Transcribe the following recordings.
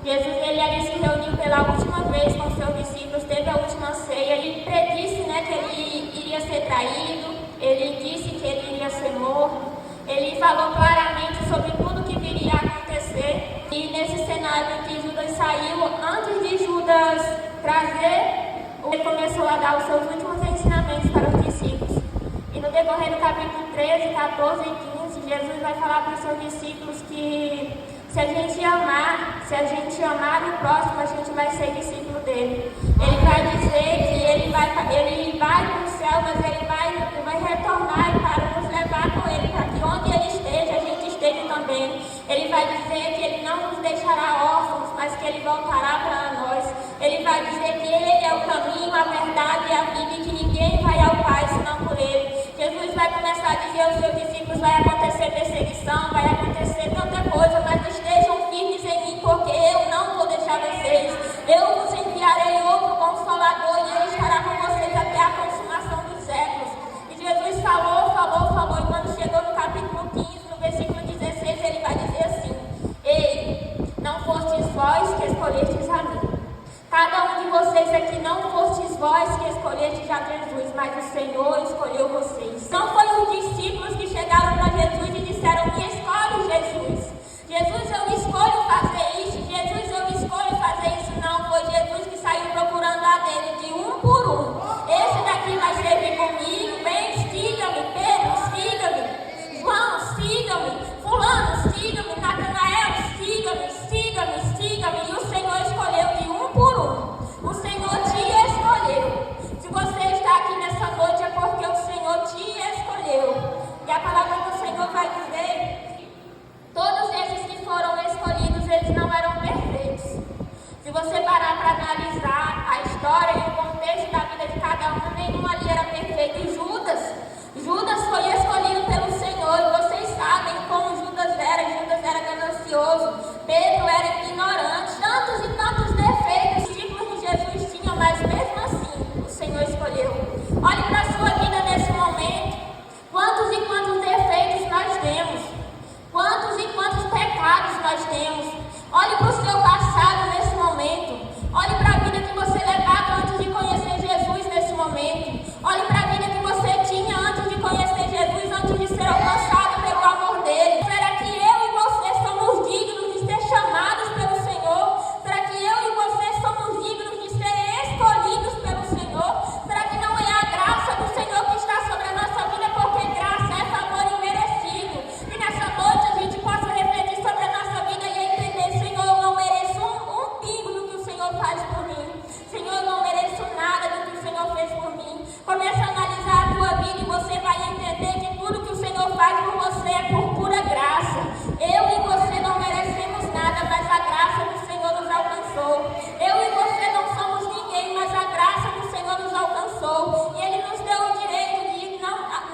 Jesus ele ali se reuniu pela última vez com seus discípulos, teve a última ceia, ele predisse, que ele iria ser traído, ele disse que ele iria ser morto, ele falou claramente sobre tudo que viria a acontecer. E nesse cenário que Judas saiu, antes de Judas trazer, ele começou a dar os seus últimos ensinamentos para os discípulos. E no decorrer do capítulo 13, 14 e 15, Jesus vai falar para os seus discípulos que se a gente amar o próximo, a gente vai ser discípulo dele. Ele vai dizer que ele vai para o céu, mas ele vai retornar para nos levar com ele, para que onde ele esteja, a gente esteja também. Ele vai dizer que ele não nos deixará órfãos, mas que ele voltará para nós. Ele vai dizer que ele é o caminho, a verdade e a vida, e que ninguém vai ao Pai senão por ele. Jesus vai começar a dizer aos seus discípulos: vai acontecer perseguição, vai acontecer tanta coisa, mas estejam firmes em mim, porque eu não vou deixar vocês. Eu vos enviarei outro Consolador e ele estará com vocês até a consumação dos séculos. E Jesus falou, e quando chegou no capítulo 15, no versículo 16, ele vai dizer assim: ei, não fostes vós que escolhestes a mim. Cada um de vocês aqui não fostes vós que escolhestes a Jesus, mas o Senhor escolheu vocês. Não foram os discípulos que chegaram para Jesus e disseram: me escolhe, Jesus. Jesus, eu escolho fazer isso. Jesus, eu escolho fazer isso. Não, foi Jesus que saiu procurando a dele de um por um. Esse daqui vai servir comigo. Vem, siga-me. Pedro, siga-me. João, siga-me. Fulano, siga-me. Natanael, siga-me. E o Senhor escolheu de um por um. O Senhor te escolheu. Se você está aqui nessa noite é porque o Senhor te escolheu. E a palavra do Senhor vai dizer: todos esses que foram escolhidos, eles não eram perfeitos. Se você parar para analisar a história e o contexto da vida de cada um, nenhum ali era perfeito. E Judas foi escolhido pelo Senhor, e vocês sabem como Judas era ganancioso, Pedro era ignorante, tantos e tantos defeitos que os discípulos de Jesus tinham, mas mesmo assim o Senhor escolheu. Olhe para a sua vida nesse momento, quantos e quantos defeitos nós temos, quantos e quantos pecados nós temos. Olhe para o seu passado nesse momento, olhe para a vida que você levava antes de conhecer Jesus nesse momento, olhe para a vida que você tinha antes de conhecer Jesus, antes de ser alcançado pelo amor dele. Será que eu e você somos dignos de ser chamados pelo Senhor? Será que eu e você somos dignos de ser escolhidos pelo Senhor? Será que não é a graça do Senhor que está sobre a nossa vida? Porque graça é favor imerecido. E nessa noite a gente possa refletir sobre a nossa vida e entender: Senhor, eu não mereço um pingo do que o Senhor faz por mim. Senhor, eu não mereço nada do que o Senhor fez por mim. Comece a analisar a tua vida e você vai entender que tudo que o Senhor faz por você é por pura graça. Eu e você não merecemos nada, mas a graça do Senhor nos alcançou. Eu e você não somos ninguém, mas a graça do Senhor nos alcançou. E Ele nos deu o direito de,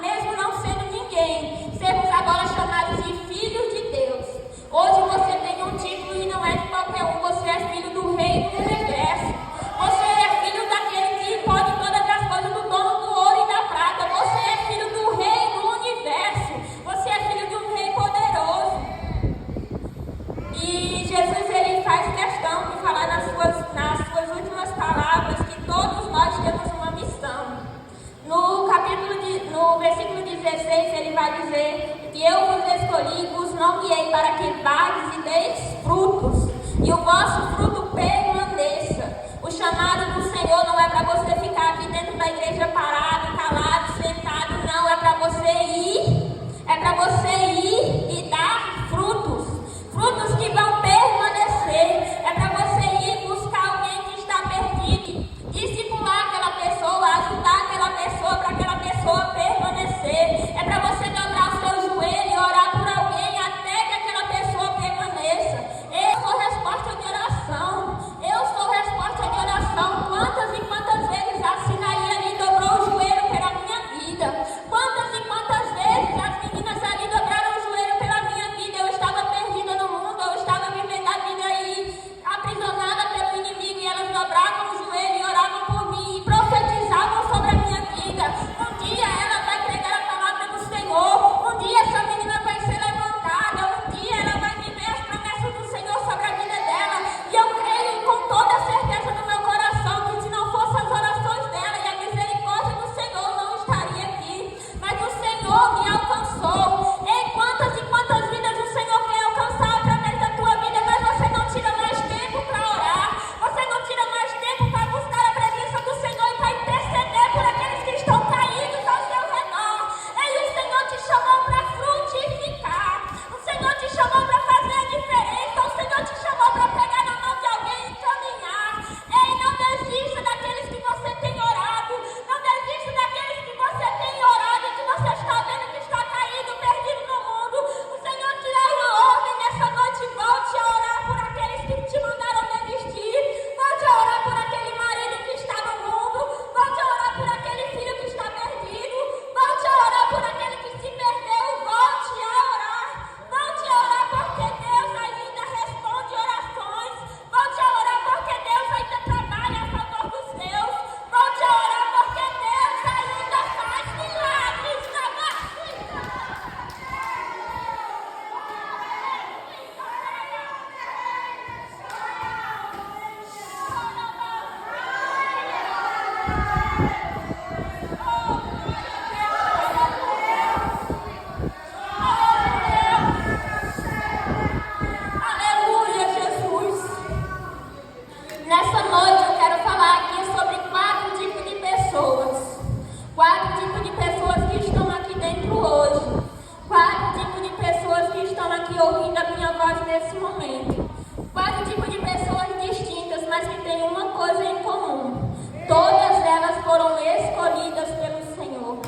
mesmo não sendo ninguém, sermos agora chamados de filhos de Deus. Hoje você tem um título e não é de qualquer um. Você é filho do Rei do Universo. Você é filho daquele que pode todas as coisas, do dono do ouro e da prata. Você é filho do Rei do Universo. Você é filho de um Rei poderoso. E Jesus, ele faz questão de falar nas suas últimas palavras que todos nós temos uma missão. No versículo 16, ele vai dizer que eu vos escolhi e vos nomeei para que vades e deis frutos, e o vosso fruto permaneça. O chamado do Senhor não é para você ficar aqui dentro da igreja parado, calado, sentado, não. É para você ir, e dar frutos, frutos que vão permanecer. É para você ir buscar alguém que está perdido, discipular aquela pessoa, ajudar aquela pessoa, para aquela pessoa permanecer. É para você dobrar o seu joelho e orar por alguém até que aquela pessoa permaneça. Eu sou resposta de oração. foram escolhidas pelo Senhor.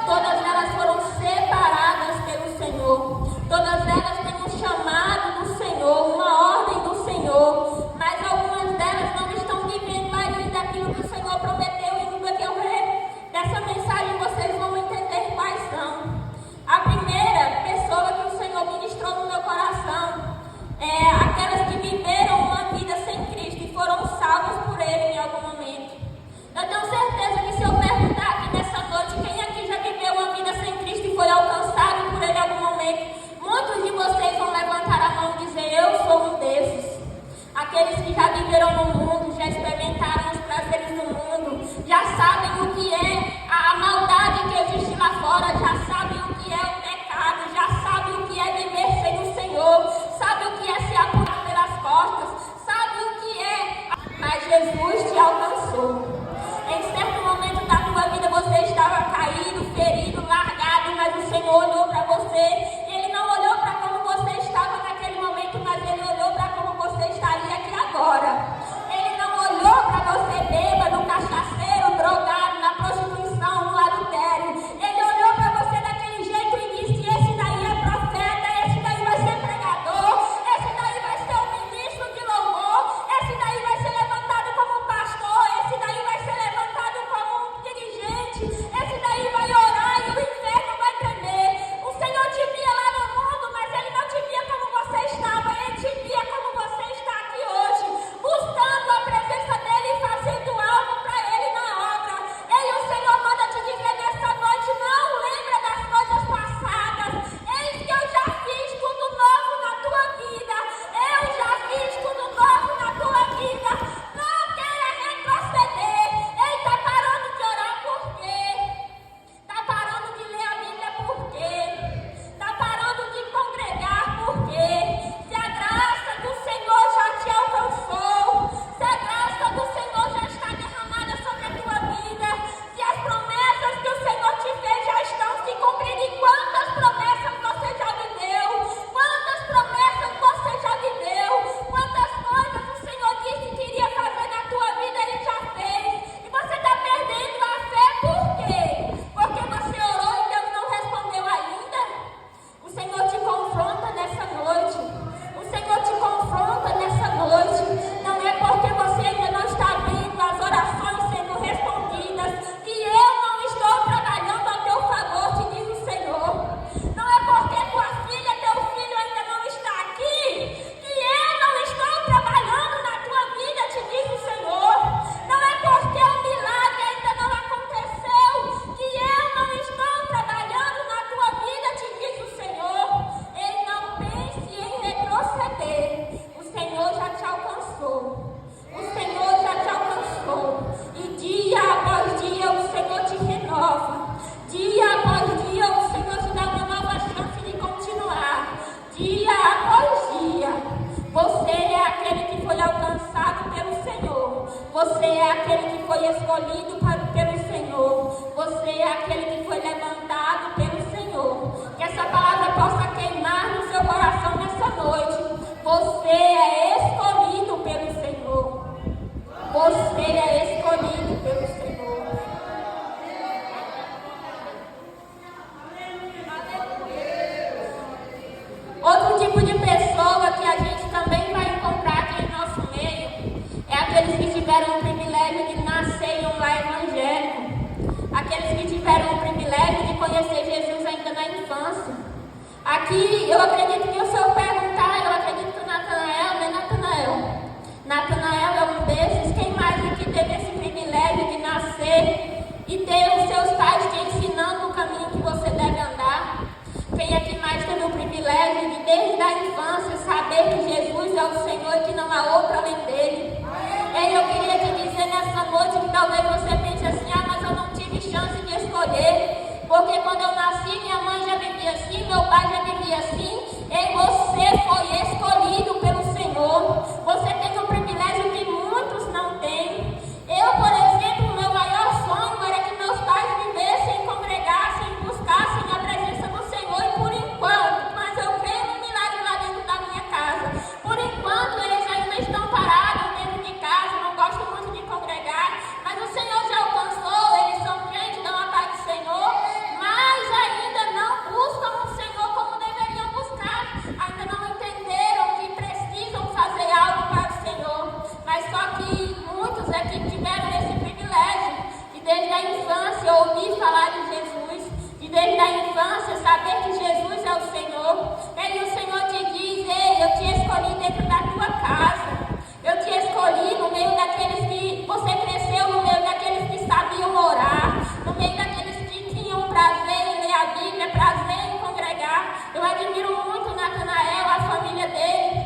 Todas elas foram separadas pelo Senhor. Todas elas têm um chamado do Senhor, uma ordem do Senhor. Mas algumas delas não estão vivendo ainda aquilo que o Senhor prometeu. E no decorrer dessa mensagem vocês vão entender quais são. A primeira pessoa que o Senhor ministrou no meu coração é aquelas que viveram uma vida sem Cristo e foram salvas por Ele em algum momento. Eu tenho certeza que se eu perguntar aqui nessa noite quem aqui já viveu uma vida sem Cristo e foi alcançado por Ele em algum momento, muitos de vocês vão levantar a mão e dizer: eu sou um desses. Aqueles que já viveram no mundo, já experimentaram os prazeres do mundo, já sabem o que é a maldade que existe lá fora, já sabem o que é o pecado, já sabem o que é viver sem o Senhor, sabem o que é se apurar pelas costas, sabem o que é. Mas Jesus te alcançou. Em certo momento da tua vida você estava caído, ferido, largado, mas o Senhor olhou para você. Ele não olhou para como você estava naquele momento, mas Ele olhou para como você estaria aqui agora. Ele não olhou para você bêbado, cachaceiro, drogado, na prostituição, no adultério. Ele olhou para você daquele jeito e disse: esse daí é profeta, esse daí vai ser pregador, esse daí vai ser um ministro de louvor, esse daí vai ser levantado como pastor, esse daí vai ser levantado como um dirigente, esse daí vai orar e o inferno vai tremer. O Senhor te via lá no mundo, mas Ele não te via como você estava, Ele te via como você está aqui hoje, buscando a presença dEle e fazendo algo para Ele na obra. E o Senhor manda te dizer nessa noite: não lembra das coisas passadas, eis que eu já fiz tudo novo na tua vida, eu já fiz tudo novo na tua vida. Não queira retroceder. Ei, tá parando de orar por quê? Tá parando de ler a Bíblia por quê? Tá parando de congregar por quê? Se a graça do Senhor já te alcançou, se a graça do Senhor já está derramada sobre a tua vida, se as promessas que o Senhor te fez já estão se cumprindo. E quantas promessas você já viveu? Quantas promessas você já viveu? Quantas coisas o Senhor disse que iria fazer na tua vida, Ele já fez. E você está perdendo a fé por quê? Porque você orou e Deus não respondeu ainda? O Senhor te confronta nessa noite. O Senhor te confronta nessa noite. Não é porque você ainda não está vendo as orações sendo respondidas que eu não estou trabalhando a teu favor, te diz o Senhor. Não é porque tua filha, teu filho ainda não está aqui que eu não estou trabalhando na tua vida, te diz o Senhor. Não é porque o milagre ainda não aconteceu que eu não estou trabalhando na tua vida, te diz o Senhor. Ei, não pense em retroceder. O Senhor já te alcançou. O Senhor já te alcançou. E dia após dia o Senhor te renova. Dia após dia o Senhor te dá uma nova chance de continuar. Dia após dia. Você é aquele que foi alcançado pelo Senhor. Você é aquele que foi escolhido pelo Senhor. Você é aquele que foi levantado pelo Senhor. Que essa palavra possa queimar no seu coração nessa noite. Você é escolhido pelo Senhor. Você é escolhido pelo Senhor. Outro tipo de pessoa que a gente também vai encontrar aqui em nosso meio é aqueles que tiveram o privilégio de nascer em um lar evangélico. Aqueles que tiveram o privilégio de conhecer Jesus ainda na infância. Aqui, eu acredito que se eu perguntar, eu acredito que o Natanael, né, Natanael? Natanael é um desses. Quem mais aqui teve esse privilégio de nascer e ter os seus pais te ensinando o caminho que você deve andar? Quem aqui mais teve o privilégio de, desde a infância, saber que Jesus é o Senhor e que não há outro além dele? E eu queria te dizer nessa noite que talvez você pense assim: ah, mas eu não tive chance de escolher. Porque quando eu nasci, minha mãe já vivia assim, meu pai já vivia assim. E você foi escolhido pelo Senhor. Você tem um privilégio que muitos não têm. Eu, por exemplo, meu maior sonho era que meus pais vivessem, congregassem, buscassem a presença do Senhor. E por enquanto, mas eu creio no milagre lá dentro da minha casa, por enquanto eles ainda falar de Jesus, e desde a infância saber que Jesus é o Senhor. E o Senhor te diz: ei, eu te escolhi dentro da tua casa. Eu te escolhi no meio daqueles que você cresceu, no meio daqueles que sabiam orar, no meio daqueles que tinham prazer em ler a Bíblia, prazer em congregar. Eu admiro muito Natanael, a família dele.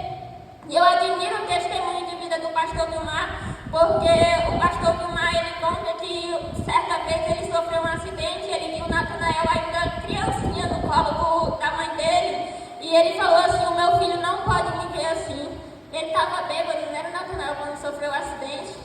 E eu admiro o testemunho de vida do pastor Vilmar, porque o pastor Vilmar, ele conta que certa vez ele sofreu um acidente, ele viu Natanael ainda criancinha no colo da mãe dele, e ele falou assim: o meu filho não pode me ver assim. Ele estava bêbado, não era o Natanael quando sofreu o acidente.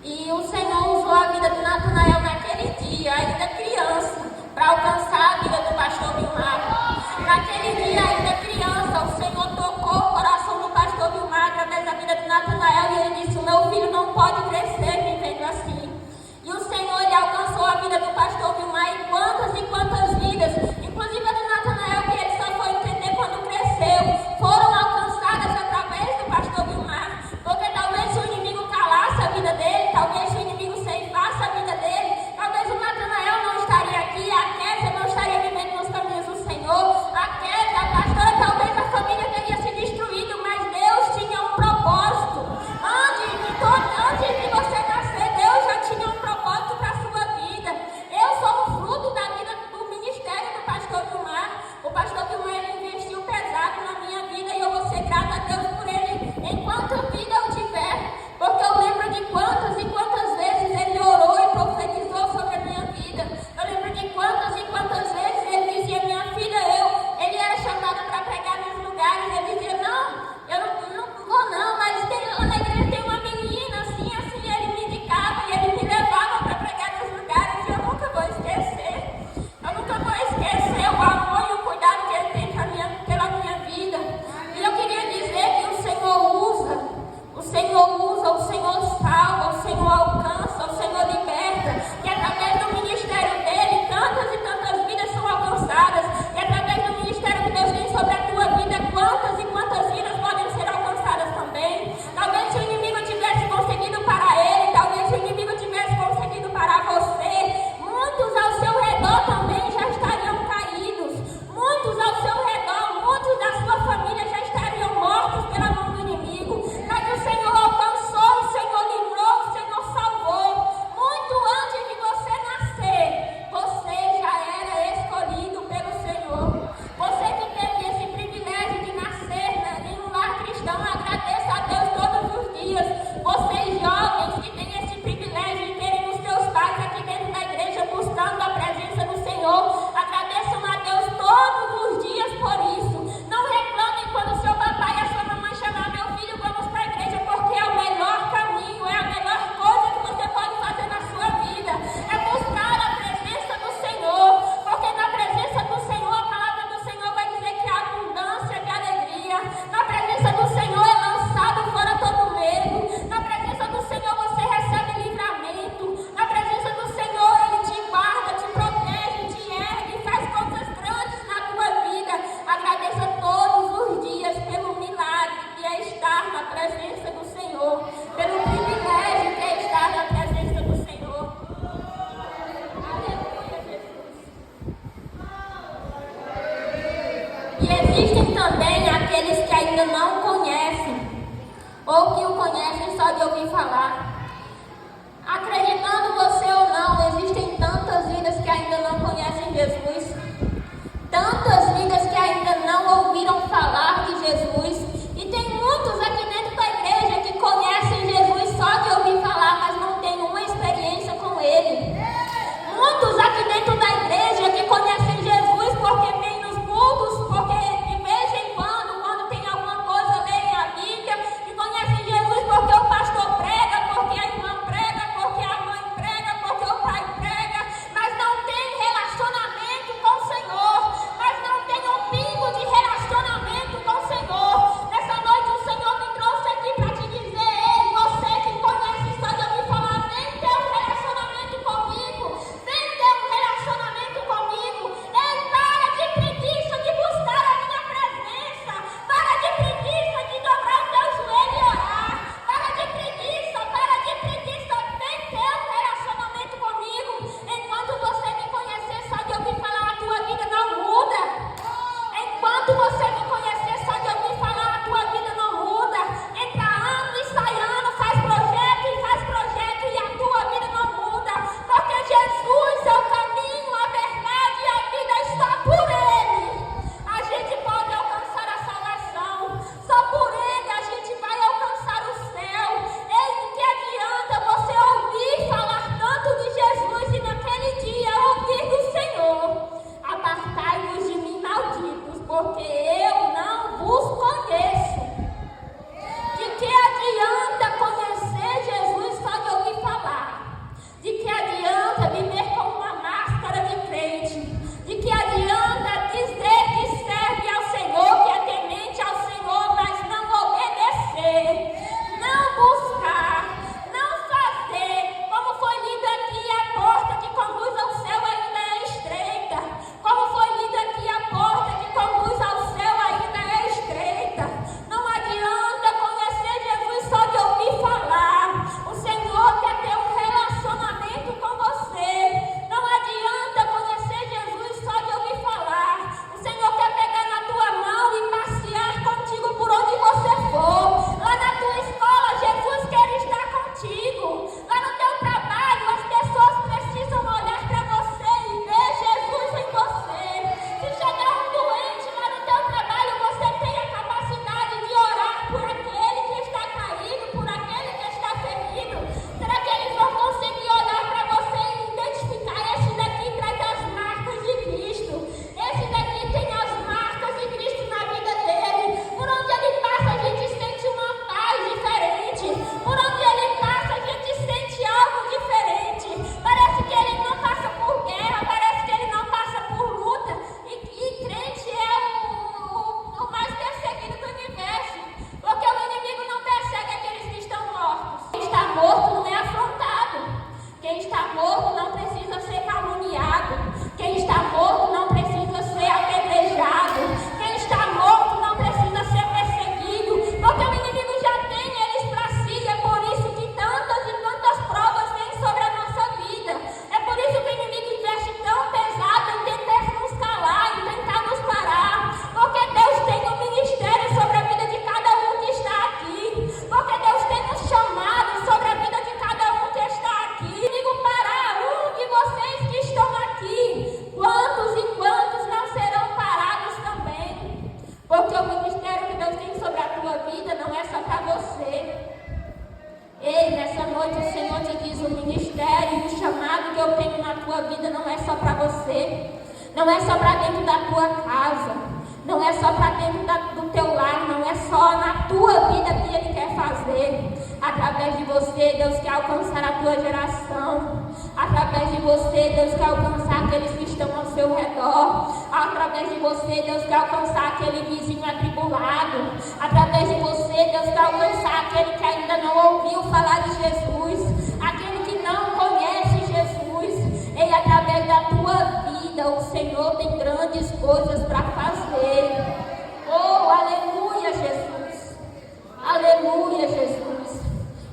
E o Senhor usou a vida do Natanael naquele dia, ainda criança, para alcançar a vida do pastor Vilmar. Naquele dia, ainda criança, o Senhor tocou o coração do pastor Vilmar através da vida de Natanael, e ele disse: o meu filho não pode crescer me vendo assim. E o Senhor, ele alcançou a vida do pastor Vilmar, e quantas vidas, inclusive a de Natanael, que ele só foi entender quando cresceu, foram alcançadas através do pastor Vilmar. Porque talvez se o inimigo calasse a vida dele, talvez se o inimigo Ei, nessa noite o Senhor te diz: o ministério e o chamado que eu tenho na tua vida não é só para você, não é só para dentro da tua casa, não é só para dentro do teu lar, não é só na tua vida que Ele quer fazer. Através de você, Deus quer alcançar a tua geração. Através de você, Deus quer alcançar aqueles que estão ao seu redor. Através de você, Deus quer alcançar aquele vizinho atribulado. Através de você, Deus quer alcançar aquele que ainda não ouviu falar de Jesus, aquele que não conhece Jesus. E através da tua vida, o Senhor tem grandes coisas para fazer. Oh, aleluia, Jesus. Aleluia, Jesus.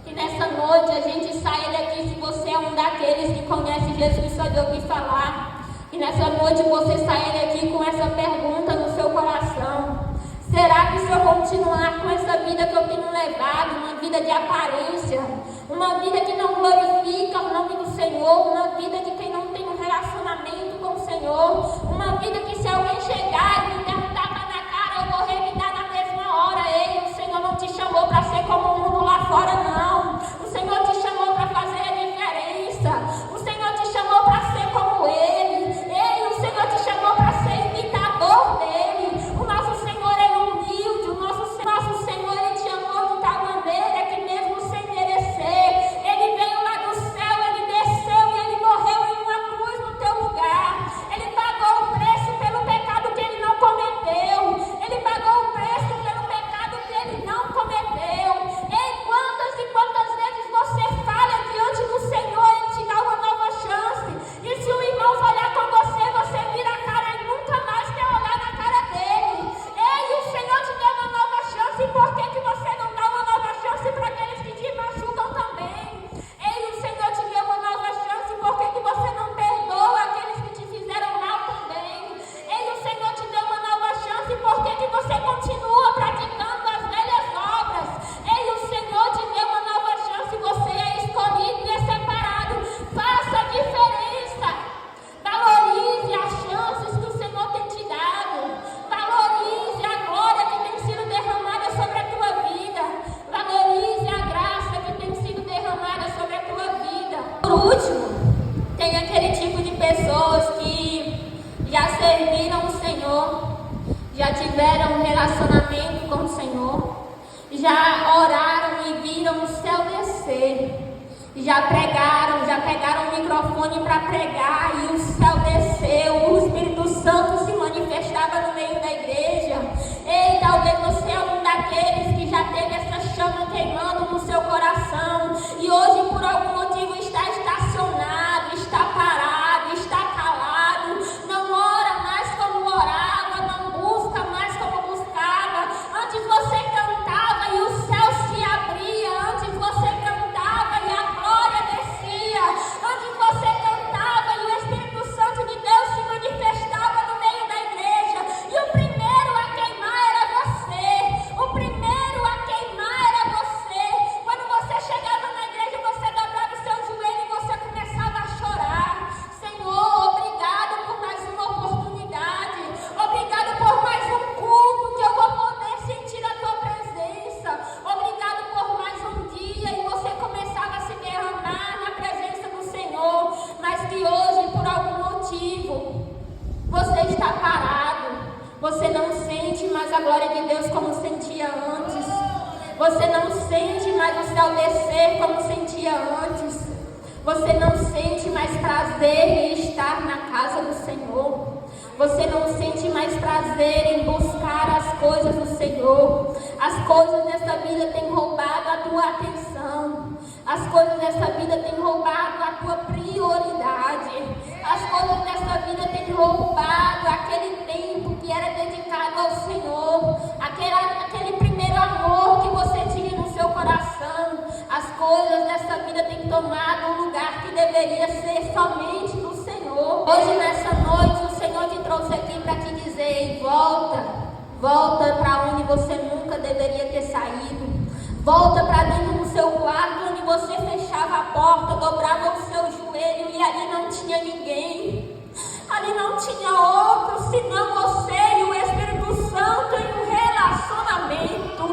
Que nessa noite a gente saia daqui, se você é um daqueles que conhece Jesus só de ouvir falar, que nessa noite você saia daqui com essa pergunta no seu coração: será que se eu continuar com essa vida que eu tenho levado, uma vida de aparência, uma vida que não glorifica o nome do Senhor, uma vida de quem não tem um relacionamento com o Senhor, uma vida que se alguém chegar e me der um tapa na cara, eu vou revidar na mesma hora? Ei, o Senhor não te chamou para ser como o mundo lá fora, não. O Senhor te chamou para fazer a diferença. O Senhor te chamou para ser como Ele. Ei, o Senhor te chamou para ser imitador dEle. O nosso Senhor é humilde. O nosso Senhor, Ele te amou de tal maneira que mesmo sem merecer, Ele veio lá do céu, Ele desceu e Ele morreu em uma cruz no teu lugar. Ele pagou o preço pelo pecado que Ele não cometeu. Ele pagou o preço pelo pecado que Ele não cometeu. Ei, quantas e quantas vezes você falha diante do Senhor, Ele te dá uma nova chance. E se o irmão falhar com você, você vira a cara e nunca mais quer olhar na cara dele. Ei, o Senhor te deu uma nova chance, e por que você não dá uma nova chance para aqueles que te machucam também? Ei, o Senhor te deu uma nova chance, por que você não perdoa aqueles que te fizeram mal também? Ei, o Senhor te deu uma nova chance, por que você continua praticando as velhas obras? Ei, o Senhor te deu uma nova chance, você é escolhido e é separado. Faça a diferença. Valorize as chances que o Senhor tem te dado. Valorize a glória que tem sido derramada sobre a tua vida. Valorize a graça que tem sido derramada sobre a tua vida. Por último, tem aquele tipo de pessoas que já serviram o Senhor, já tiveram um relacionamento com o Senhor, já oraram e viram o céu descer, já pregaram, já pegaram o microfone para pregar e o céu desceu, o Espírito Santo se manifestava no meio da igreja. Ei, talvez você é um daqueles que já teve essa chama queimando no seu coração e hoje por algum motivo está estacionado, está parado, está calado, não ora mais como orava, não busca mais como buscava. Antes você cantava e o céu se abria, antes você cantava e a glória descia, antes você cantava e o Espírito Santo de Deus se manifestava no meio da igreja, e o primeiro a queimar era você, o primeiro a queimar era você. Quando você chegava na igreja, você dobrava o seu joelho e você começava a chorar: Senhor, obrigado por mais uma oportunidade, obrigado por mais um culto que eu vou poder sentir a tua presença, obrigado por mais um dia. E você começava a se derramar na presença do Senhor, mas que hoje, por algum motivo, você está parado, você não sente mais a glória de Deus como sentia antes, você não sente mais o céu descer como sentia antes, você não sente mais prazer em estar na casa do Senhor, você não sente mais prazer em buscar as coisas do Senhor. As coisas dessa vida têm roubado a tua atenção, as coisas dessa vida têm roubado a tua prioridade, as coisas dessa vida têm roubado aquele tempo que era dedicado ao Senhor, aquele primeiro amor que você tinha no seu coração. As coisas dessa vida têm tomado um lugar que deveria ser somente do Senhor. Hoje, nessa noite, o Senhor te trouxe aqui para te dizer: volta para onde você nunca deveria ter saído. Volta para dentro do seu quarto, onde você fechava a porta, dobrava o seu joelho e ali não tinha ninguém. Ali não tinha outro senão você e o Espírito Santo em um relacionamento.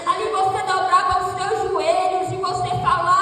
Ali você dobrava os seus joelhos e você falava: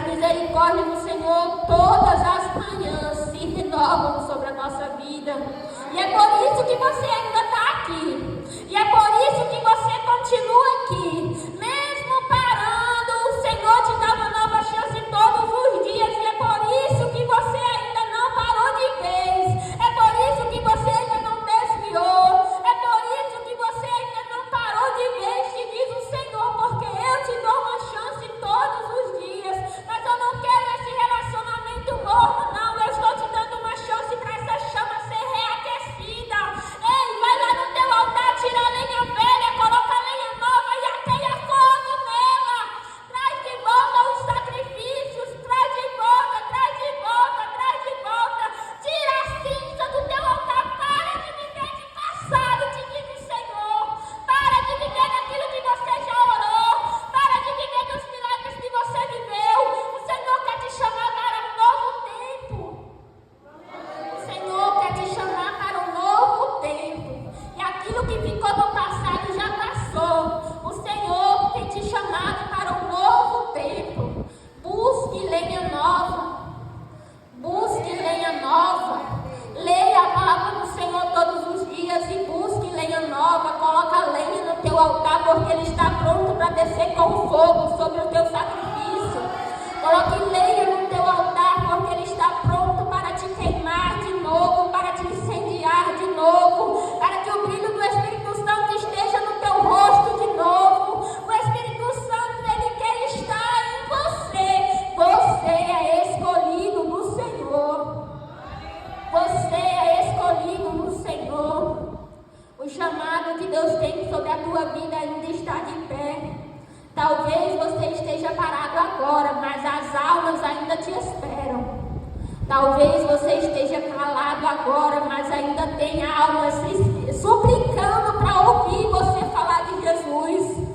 misericórdias do Senhor todas as manhãs se renovam sobre a nossa vida. E é por isso que você ainda está aqui. E é por isso que você continua aqui. Mesmo parando, o Senhor te dá uma nova chance todos os dias. E é por isso que você ainda não parou de vez. É por isso que você ainda não desviou. É por isso que você ainda não parou de vez, te diz o Senhor, porque eu te dou uma chance todos os dias. Mas eu não quero esse relacionamento morno, não. Eu estou te dando uma chance para essa chama ser reaquecida. Ei, vai lá no teu altar, tira a lenha velha, coloca a lenha nova e ateia fogo nela. Traz de volta os sacrifícios, traz de volta, traz de volta, traz de volta. Tira a cinza do teu altar, para de viver de passado, te diz o Senhor. Para de viver daquilo que você já orou. Para de viver dos milagres que você viveu. O Senhor quer te chamar para um novo tempo. O Senhor quer te chamar para um novo tempo. E aquilo que ficou no passado já passou. O Senhor tem te chamado para um novo tempo. Busque lenha nova. Busque lenha nova. Leia a palavra do Senhor todos os dias e busque lenha nova. Coloca lenha no teu altar, porque Ele está pronto para descer com fogo sobre o teu sacrifício. Coloque lenha no teu altar, porque Ele está pronto para te queimar de novo, para te incendiar de novo, para que o brilho do Espírito Santo esteja no teu rosto de novo. O Espírito Santo, Ele quer estar em você. Você é escolhido do Senhor. Você é escolhido do Senhor. O chamado que Deus tem sobre a tua vida ainda está de pé. Talvez você esteja parado agora, mas as almas ainda te esperam. Talvez você esteja calado agora, mas ainda tem almas suplicando para ouvir você falar de Jesus.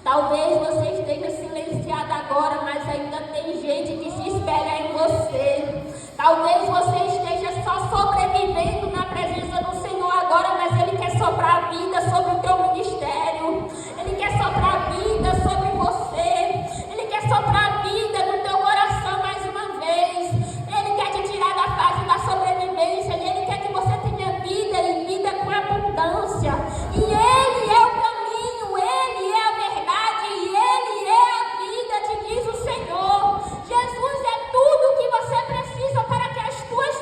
Talvez você esteja silenciado agora, mas ainda tem gente que se espelha em você. Talvez você esteja só sobrevivendo na presença do Senhor agora, mas Ele quer soprar vida sobre o teu ministério. Ele quer soprar vida sobre você. Ele quer soprar vida no teu coração mais uma vez. Ele quer te tirar da fase da sobrevivência. E Ele quer que você tenha vida e vida com abundância. E Ele é o caminho, Ele é a verdade e Ele é a vida, te diz o Senhor. Jesus é tudo o que você precisa para que as tuas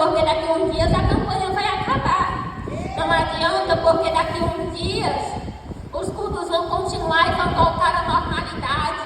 porque daqui a uns dias a campanha vai acabar. Não adianta, porque daqui a uns dias os cultos vão continuar e vão voltar à normalidade.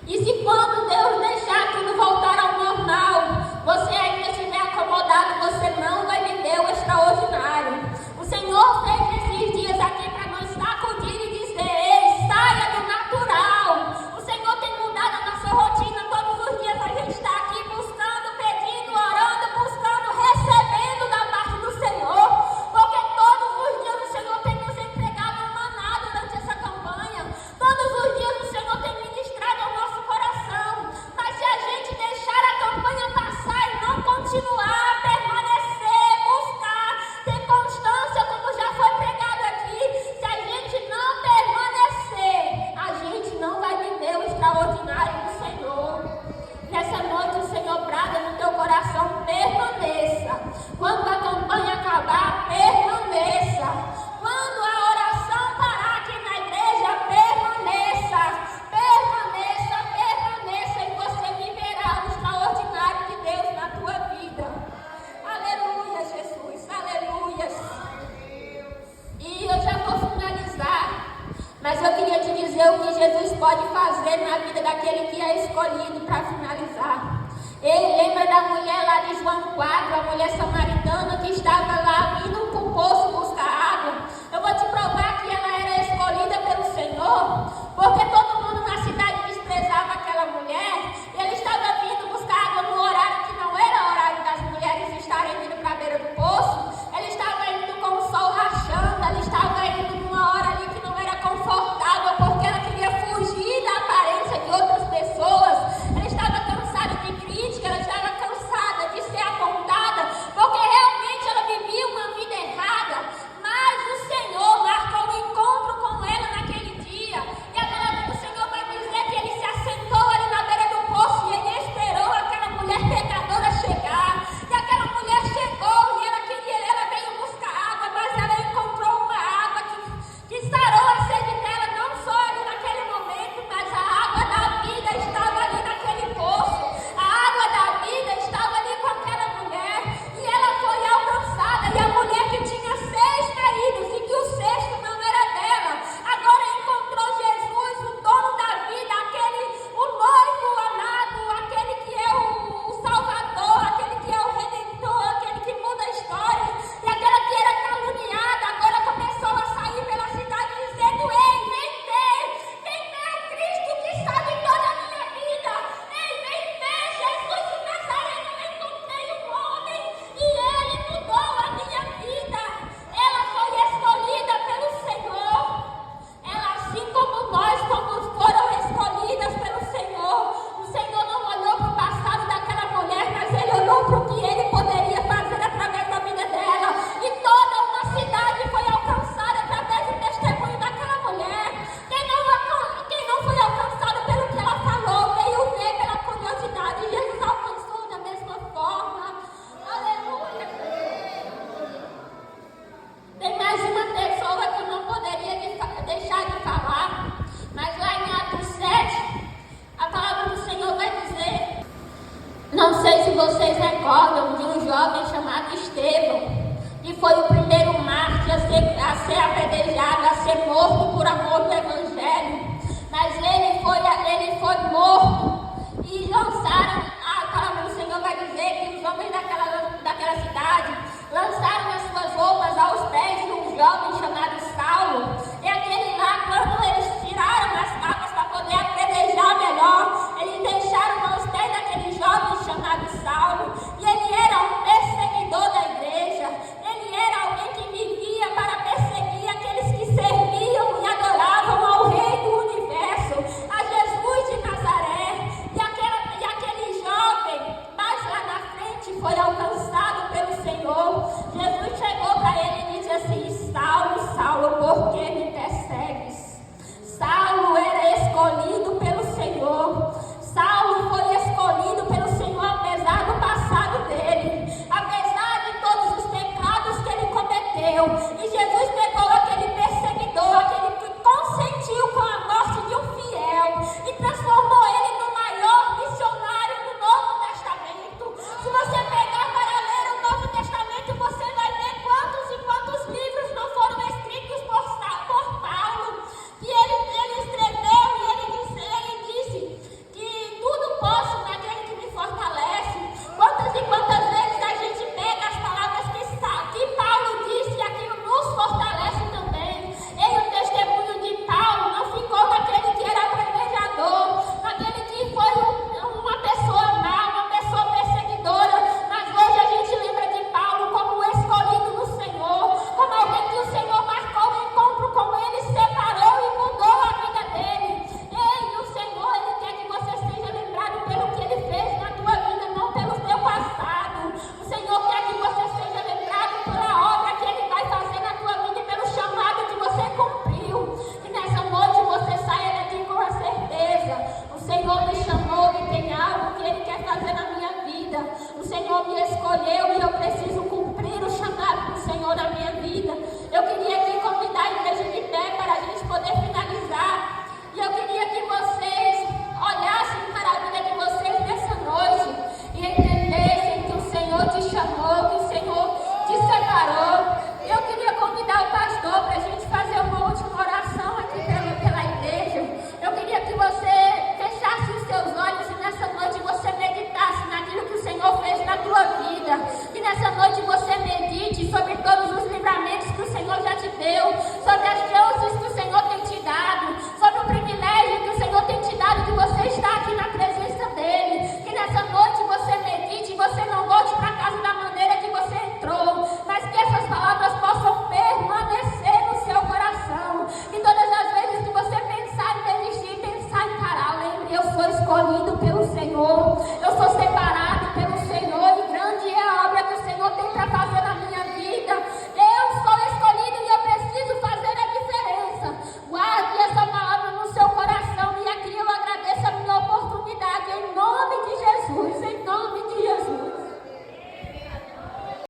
E se quando Deus deixar tudo voltar ao normal, você ainda estiver acomodado, você não vai viver o extraordinário. O Senhor fez esses dias aqui para nos sacudir e dizer: ei, saia do natural. O Senhor tem mudado a nossa rotina. Todos os dias a gente está aqui buscando, pedindo, orando, buscando, recebendo da parte do Senhor. Porque todos os dias o Senhor tem nos entregado um maná durante essa campanha. Todos os dias o Senhor tem ministrado ao nosso coração. Mas se a gente deixar a campanha passar e não continuar, permanecer, buscar, ter constância, como já foi pregado aqui, se a gente não permanecer, a gente não vai viver o extraordinário do Senhor. Nessa noite o Senhor brada no teu coração: permaneça. Quando a campanha acabar, permaneça. Quando a oração parar aqui na igreja, permaneça. Permaneça, permaneça, e você viverá o extraordinário de Deus na tua vida. Aleluia, Jesus, aleluia. E eu já vou finalizar, mas eu queria te dizer o que Jesus pode fazer na vida daquele que é escolhido para finalizar. Ele lembra da mulher lá de João 4, a mulher samaritana que estava lá indo para o poço buscar água. Eu vou te provar que ela era escolhida pelo Senhor, porque todo mundo na cidade desprezava aquela mulher. E ele estava vindo buscar água no horário que não era horário das mulheres estarem indo para a beira do poço. Ele estava indo com o sol rachando, ele estava indo numa hora ali que não era confortável, porque ela queria fugir da aparência de outras pessoas. Ela estava cansada de crítica, ela estava cansada de ser apontada, porque realmente ela vivia uma vida errada. Mas o Senhor marcou um encontro com ela naquele dia. E a palavra do Senhor vai dizer que ele se assentou ali na beira do poço e ele esperou aquela mulher pecadora chegar. E aquela mulher chegou e ela veio buscar água, mas ela encontrou uma água que sarou a sede dela, não só ali naquele momento, mas a água da vida estava ali naquele poço. A água da vida estava ali com aquela mulher e ela foi alcançada. E a mulher que tinha 6 maridos e que o 6º não era dela, agora encontrou Jesus, o dono da vida, o noivo amado, aquele que é o Salvador, aquele que é o Redentor, aquele que muda a história. E aquela que era caluniada agora começou a sair pela cidade dizendo: ei, vem ver o Cristo que sabe toda a minha vida. Ei, vem ver Jesus de Nazareno. Eu encontrei um homem e ele mudou a minha vida. Ela foi escolhida pelo Senhor. Ela, assim como nós foram escolhidas pelo Senhor. O Senhor não olhou para o passado daquela mulher, mas ele olhou para o que ele poderia fazer através da vida dela. E toda uma cidade foi alcançada através do testemunho daquela mulher. Quem não foi alcançado pelo que ela falou, veio ver pela curiosidade. Jesus alcançou da mesma forma. Aleluia. Tem mais uma pessoa que eu não poderia deixar de falar, mas lá em Atos 7, a palavra do Senhor vai dizer, não sei se vocês recordam de um jovem chamado Estevão, que foi o primeiro mártir a ser apedrejado, a ser morto por amor do Evangelho. Mas ele foi morto e lançaram, a palavra do Senhor vai dizer que os homens daquela cidade lançaram as suas roupas aos pés de um jovem chamado Saulo. E aquele lá, quando eles tiraram as capas para poder apedrejar melhor, eles deixaram aos pés daquele jovem chamado Saulo. E ele era um perseguidor da igreja. Ele era alguém que vivia para perseguir aqueles que serviam e adoravam ao Rei do Universo, a Jesus de Nazaré. chamou e tem algo que Ele quer fazer na minha vida. O Senhor me escolheu e eu preciso cumprir o chamado do Senhor na minha vida. Eu queria